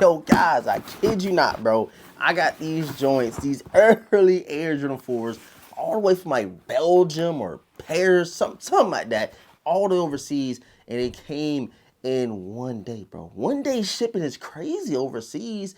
Yo, guys, I kid you not, bro. I got these joints, these early Air Jordan 4s, all the way from like Belgium or Paris, something like that, all the overseas, and it came in one day, bro. One day shipping is crazy overseas,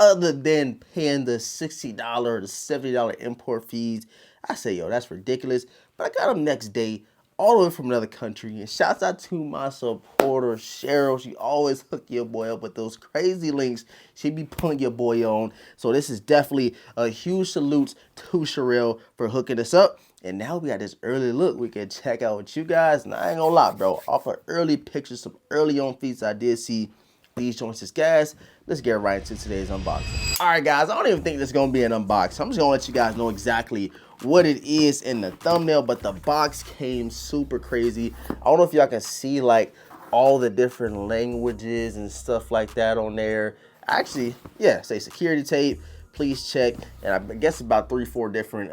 other than paying the $60 to $70 import fees. I say, yo, that's ridiculous. But I got them next day, all the way from another country. And shouts out to my supporter, Cheryl. She always hook your boy up with those crazy links. She be pulling your boy on. So this is definitely a huge salute to Cheryl for hooking us up. And now we got this early look we can check out with you guys. And I ain't gonna lie, bro. Off of early pictures, some early on feeds I did see these joints is gas. Let's get right into today's unboxing. All right, guys, I don't even think this is gonna be an unboxing. I'm just gonna let you guys know exactly what it is in the thumbnail, but the box came super crazy. I don't know if y'all can see like all the different languages and stuff like that on there. Actually, yeah, say security tape, please check, and I guess about 3-4 different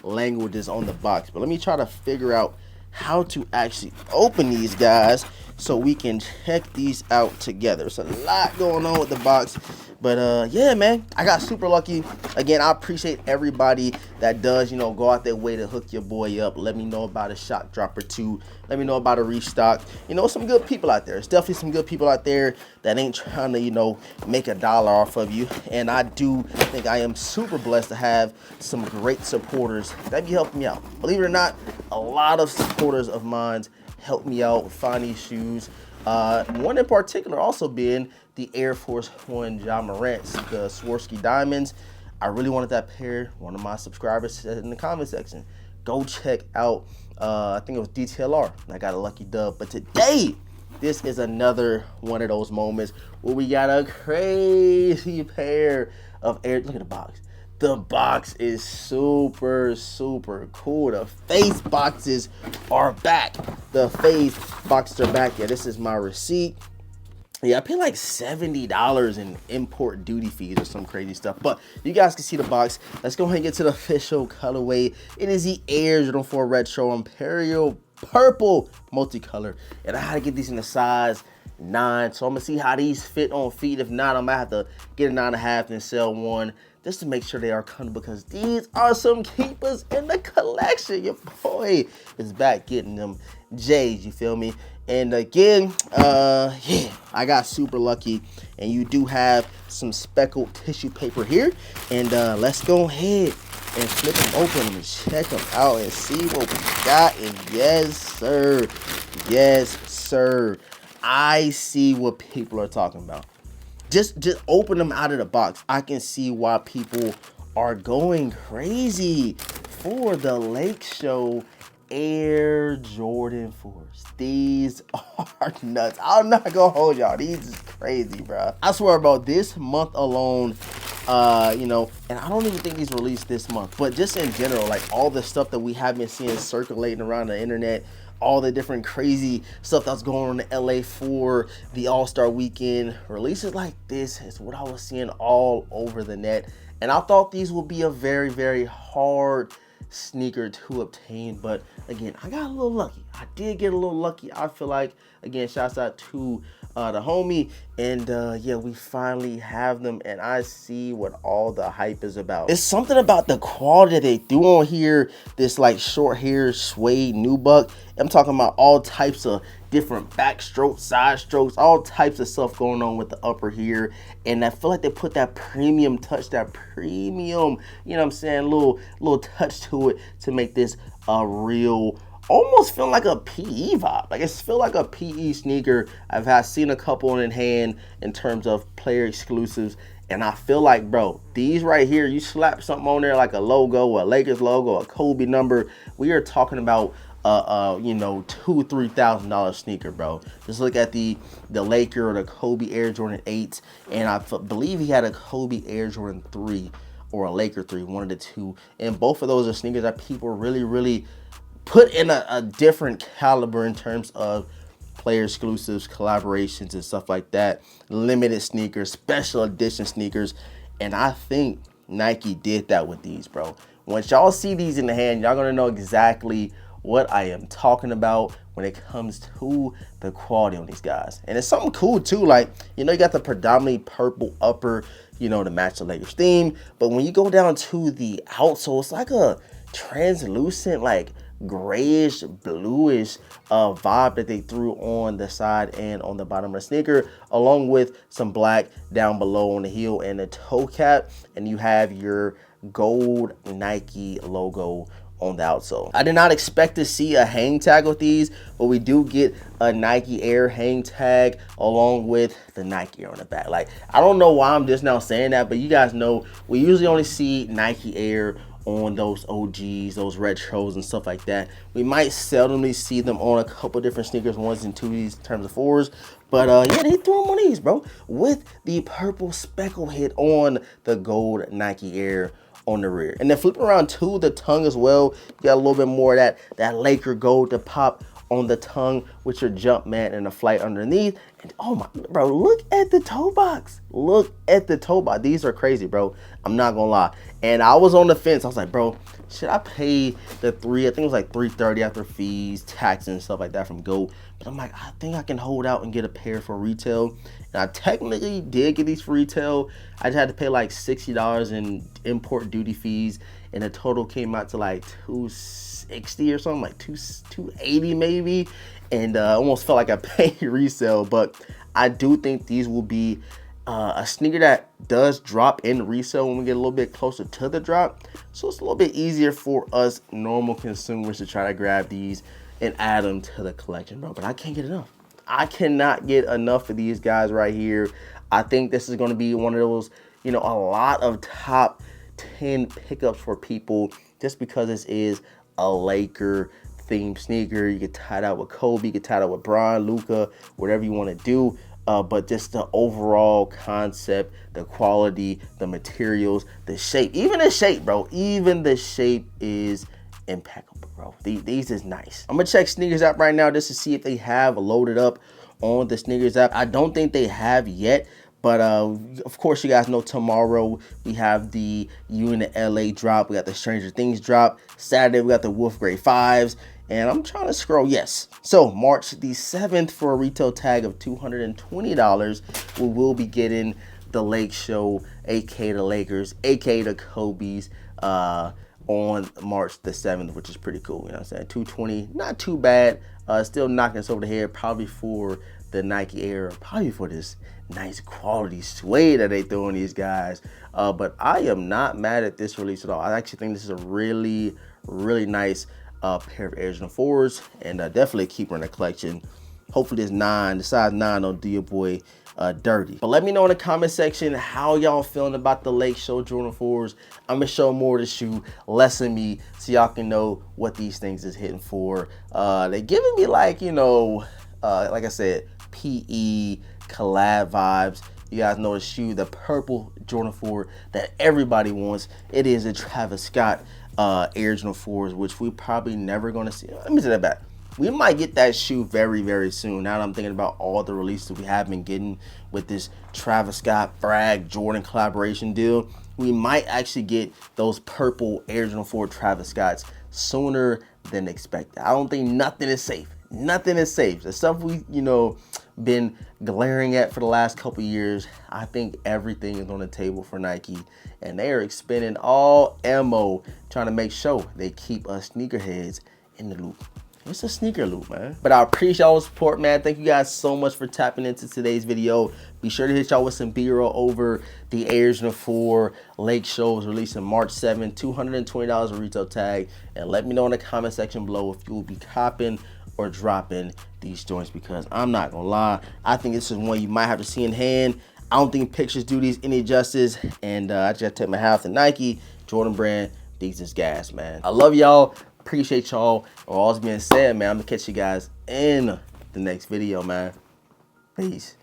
languages on the box. But let me try to figure out how to actually open these guys so we can check these out together. There's a lot going on with the box, but yeah, man, I got super lucky. Again, I appreciate everybody that does, go out their way to hook your boy up. Let me know about a shock drop or two. Let me know about a restock. Some good people out there. There's definitely some good people out there that ain't trying to, make a dollar off of you. And I do think I am super blessed to have some great supporters that be helping me out. Believe it or not, a lot of supporters of mine help me out find these shoes. One in particular also being the Air Force One John Morant's, the Swarovski Diamonds. I really wanted that pair. One of my subscribers said in the comment section, go check out, I think it was DTLR. I got a lucky dub. But today, this is another one of those moments where we got a crazy pair of Air. Look at the box. The box is super, super cool. The face boxes are back. The face boxes are back. Yeah, this is my receipt. Yeah, I paid like $70 in import duty fees or some crazy stuff. But you guys can see the box. Let's go ahead and get to the official colorway. It is the Air Jordan 4 Retro Imperial Purple multicolor. And I had to get these in the size 9. So I'm going to see how these fit on feet. If not, I'm going to have to get a 9.5 and sell one, just to make sure they are comfortable, because these are some keepers in the collection. Your boy is back getting them J's, you feel me? And again, yeah, I got super lucky, and you do have some speckled tissue paper here. And let's go ahead and flip them open and check them out and see what we got. And yes, sir. Yes, sir. I see what people are talking about. Just open them out of the box. I can see why people are going crazy for the Lake Show Air Jordan 4s. These are nuts. I'm not gonna hold y'all. These is crazy, bro. I swear, bro, this month alone, and I don't even think these released this month, but just in general, like all the stuff that we have been seeing circulating around the internet, all the different crazy stuff that's going on in LA for the All-Star weekend, releases like this is what I was seeing all over the net. And I thought these would be a very, very hard sneaker to obtain, but again, I got a little lucky. I did get a little lucky. I feel like, again, shouts out to the homie, and yeah, we finally have them, and I see what all the hype is about. It's something about the quality they threw on here, this like short hair suede nubuck. I'm talking about all types of different back strokes, side strokes, all types of stuff going on with the upper here. And I feel like they put that premium touch, that premium, what I'm saying, little touch to it to make this a real, almost feel like a PE vibe. Like it's feel like a PE sneaker. I've seen a couple in hand in terms of player exclusives. And I feel like, bro, these right here, you slap something on there like a logo, a Lakers logo, a Kobe number. We are talking about $2,000-3,000 sneaker, bro. Just look at the Laker or the Kobe Air Jordan 8, and I believe he had a Kobe Air Jordan 3 or a Laker 3, one of the two. And both of those are sneakers that people really, really put in a different caliber in terms of player exclusives, collaborations, and stuff like that. Limited sneakers, special edition sneakers, and I think Nike did that with these, bro. Once y'all see these in the hand, y'all gonna know exactly what I am talking about when it comes to the quality on these guys. And it's something cool too, like, you got the predominantly purple upper, to match the Lakers theme. But when you go down to the outsole, it's like a translucent, like grayish, bluish vibe that they threw on the side and on the bottom of the sneaker, along with some black down below on the heel and the toe cap. And you have your gold Nike logo on the outsole. I did not expect to see a hang tag with these, but we do get a Nike Air hang tag along with the Nike Air on the back. Like, I don't know why I'm just now saying that, but you guys know we usually only see Nike Air on those OGs, those retros and stuff like that. We might seldomly see them on a couple different sneakers, ones and twos in terms of fours. But yeah, they threw them on these, bro, with the purple speckle hit on the gold Nike Air on the rear. And then flipping around to the tongue as well, you got a little bit more of that Laker gold to pop on the tongue with your jump mat and a flight underneath. And oh my, bro, look at the toe box. Look at the toe box. These are crazy, bro. I'm not gonna lie. And I was on the fence. I was like, bro, should I pay the I think it was like $330 after fees, taxes and stuff like that from GOAT. But I'm like, I think I can hold out and get a pair for retail. And I technically did get these for retail. I just had to pay like $60 in import duty fees, and the total came out to like $260 or something, like $280 maybe. And almost felt like I paid resale. But I do think these will be a sneaker that does drop in resale when we get a little bit closer to the drop. So it's a little bit easier for us normal consumers to try to grab these and add them to the collection, bro. But I can't get enough. I cannot get enough of these guys right here. I think this is going to be one of those, a lot of top 10 pickups for people, just because this is a Laker themed sneaker. You can tie it out with Kobe, you can tie it out with Bron, Luka, whatever you want to do. But just the overall concept, the quality, the materials, the shape, even the shape, bro, even the shape is impeccable, bro. These is nice. I'm gonna check Sneakers app right now just to see if they have loaded up on the Sneakers app. I don't think they have yet, but of course you guys know tomorrow we have the U in the LA drop. We got the Stranger Things drop. Saturday we got the Wolf Grade 5s. And I'm trying to scroll, yes. So March the 7th for a retail tag of $220, we will be getting the Lake Show, aka the Lakers, aka the Kobe's, on March the 7th, which is pretty cool. You know what I'm saying? $220, not too bad. Still knocking us over the head, probably for the Nike Air, probably for this nice quality suede that they throw on these guys. But I am not mad at this release at all. I actually think this is a really, really nice pair of Air Jordan 4s, and definitely a keeper in the collection. Hopefully the size 9 don't do your boy dirty. But let me know in the comment section how y'all feeling about the Lake Show Jordan 4s. I'm gonna show more of the shoe, less of me, so y'all can know what these things is hitting for. They giving me like, like I said, PE collab vibes. You guys know the shoe, the purple Jordan 4 that everybody wants. It is a Travis Scott Air Jordan 4s, which we probably never gonna see. Let me say that back. We might get that shoe very, very soon. Now that I'm thinking about all the releases we have been getting with this Travis Scott Frag Jordan collaboration deal, we might actually get those purple Air Jordan 4 Travis Scotts sooner than expected. I don't think nothing is safe. Nothing is safe. The stuff we, been glaring at for the last couple years, I think everything is on the table for Nike, and they are expending all ammo trying to make sure they keep us sneakerheads in the loop. It's a sneaker loop, man. But I appreciate y'all's support, man. Thank you guys so much for tapping into today's video. Be sure to hit y'all with some B-roll over the Air Jordan 4 Lake Shows releasing March 7th, $220 a retail tag. And let me know in the comment section below if you will be copping or dropping these joints, because I'm not gonna lie, I think this is one you might have to see in hand. I don't think pictures do these any justice, and I just gotta take my hat off to Nike, Jordan Brand. These is gas, man. I love y'all, appreciate y'all. All that's being said, man, I'm gonna catch you guys in the next video, man. Peace.